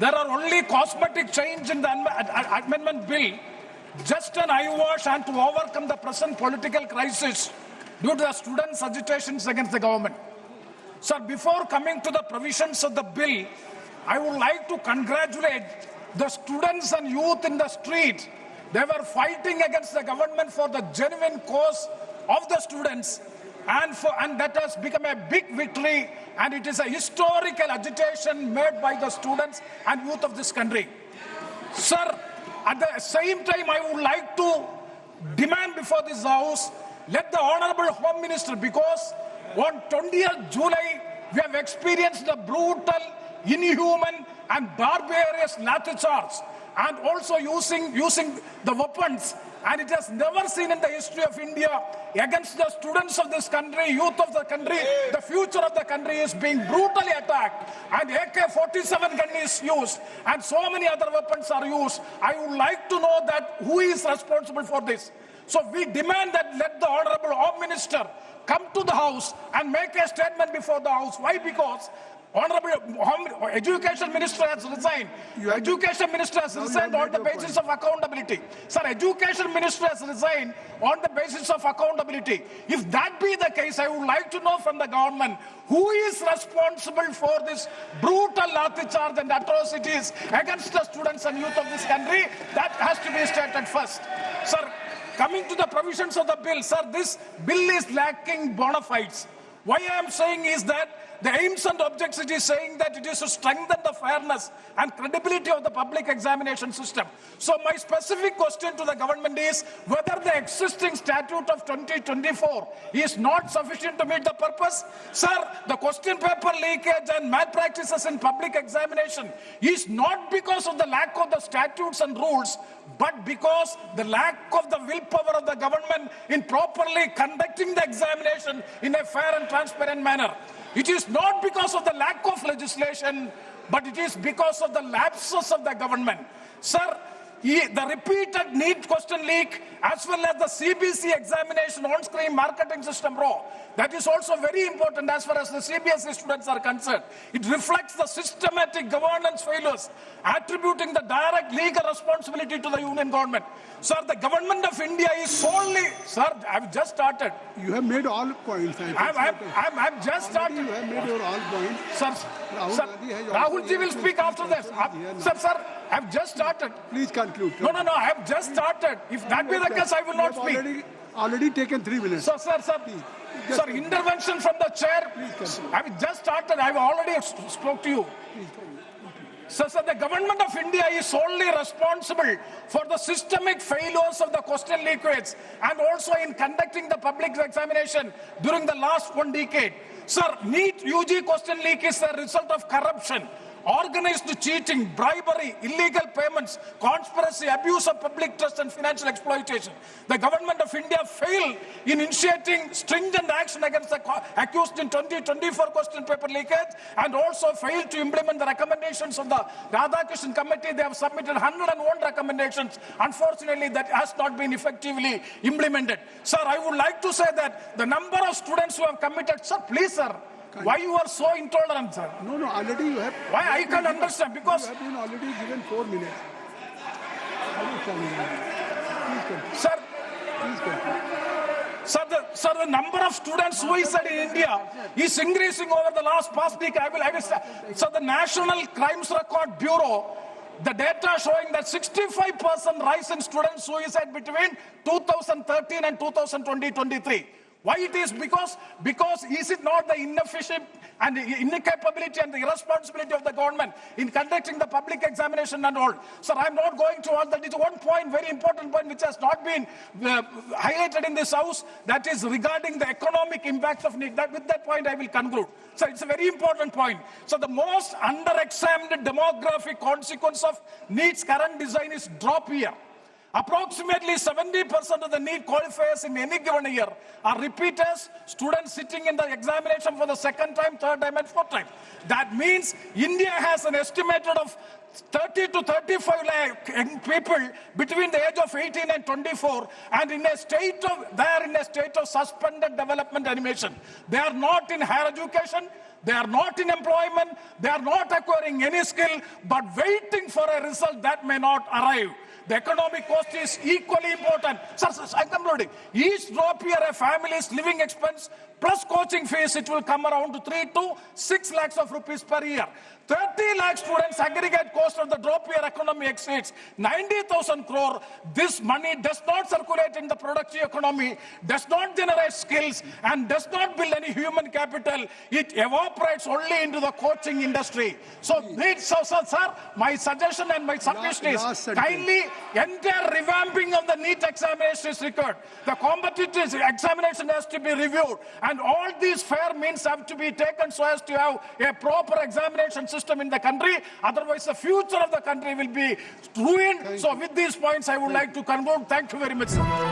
there are only cosmetic change in the amendment bill, just an eyewash and to overcome the present political crisis due to the students' agitations against the government. Sir, before coming to the provisions of the bill, I would like to congratulate the students and youth in the street. They were fighting against the government for the genuine cause of the students, and that has become a big victory, and it is a historical agitation made by the students and youth of this country. Sir, at the same time, I would like to demand before this House, let the Honorable Home Minister, because on 20th July, we have experienced the brutal, inhuman and barbarous lathi charge, and also using the weapons, and it has never seen in the history of India against the students of this country, youth of the country. The future of the country is being brutally attacked, and AK-47 gun is used, and so many other weapons are used. I would like to know that who is responsible for this. So we demand that let the Honorable Home Minister come to the House and make a statement before the House. Why? Because Honorable Education Minister has resigned. Education Minister has resigned on the basis of accountability. Sir, Education Minister has resigned on the basis of accountability. If that be the case, I would like to know from the government who is responsible for this brutal lathi charge and atrocities against the students and youth of this country. That has to be stated first. Sir, coming to the provisions of the bill, sir, this bill is lacking bona fides. Why I am saying is that the aims and objects, it is saying that it is to strengthen the fairness and credibility of the public examination system. So my specific question to the government is whether the existing statute of 2024 is not sufficient to meet the purpose. Sir, the question paper leakage and malpractices in public examination is not because of the lack of the statutes and rules, but because the lack of the willpower of the government in properly conducting the examination in a fair and transparent manner. It is not because of the lack of legislation, but it is because of the lapses of the government. Sir, the repeated NEET question leak as well as the CBC examination on-screen marketing system raw, that is also very important as far as the CBSE students are concerned. It reflects the systematic governance failures, attributing the direct legal responsibility to the union government. Sir, the government of India is solely... Sir, I've just started. You have made all points. I've just started. You have made your all points. Sir, Rahul ji will speak after this. Sir, I've just started. Please conclude. No, I have just started. If that be the case, I will not speak. Already taken 3 minutes. So, sir, intervention from the chair. I've just started. I've already spoke to you. So, the government of India is solely responsible for the systemic failures of the question leakage and also in conducting the public examination during the last 1 decade. Sir, NEET UG question leak is a result of corruption, organized cheating, bribery, illegal payments, conspiracy, abuse of public trust and financial exploitation. The government of India failed in initiating stringent action against the accused in 2024 question paper leakage and also failed to implement the recommendations of the Radhakrishnan committee. They have submitted 101 recommendations. Unfortunately, that has not been effectively implemented. Sir, I would like to say that the number of students who have committed, sir, please, sir, why you are so intolerant, sir? No, already you have... Why I can't understand, because... You have been already given 4 minutes. Sir, the number of students suicide in India is increasing over the past week. So the National Crimes Record Bureau, the data showing that 65% rise in student suicide between 2013 and 2023. Why it is? Because is it not the inefficient and the incapability and the irresponsibility of the government in conducting the public examination and all? Sir, I'm not going to all that. It's one point, very important point, which has not been highlighted in this House, that is regarding the economic impact of NEET. With that point, I will conclude. So it's a very important point. So the most under-examined demographic consequence of NEET's current design is drop year. Approximately 70% of the NEET qualifiers in any given year are repeaters, students sitting in the examination for the second time, third time, and fourth time. That means India has an estimated of 30 to 35 lakh people between the age of 18 and 24, and they are in a state of suspended development animation. They are not in higher education. They are not in employment. They are not acquiring any skill, but waiting for a result that may not arrive. The economic cost is equally important. Sir, I'm concluding. Each drop year, a family's living expense plus coaching fees, it will come around to 3 to 6 lakhs of rupees per year. 30 lakh students aggregate cost of the drop year economy exceeds 90,000 crore. This money does not circulate in the productive economy, does not generate skills, and does not build any human capital. It evaporates only into the coaching industry. So, sir, my suggestion and my submission is kindly entire revamping of the NEET examination is required. The competitive examination has to be reviewed, and all these fair means have to be taken so as to have a proper examination system in the country. Otherwise, the future of the country will be ruined. So, with these points, I would like to conclude. Thank you very much, sir.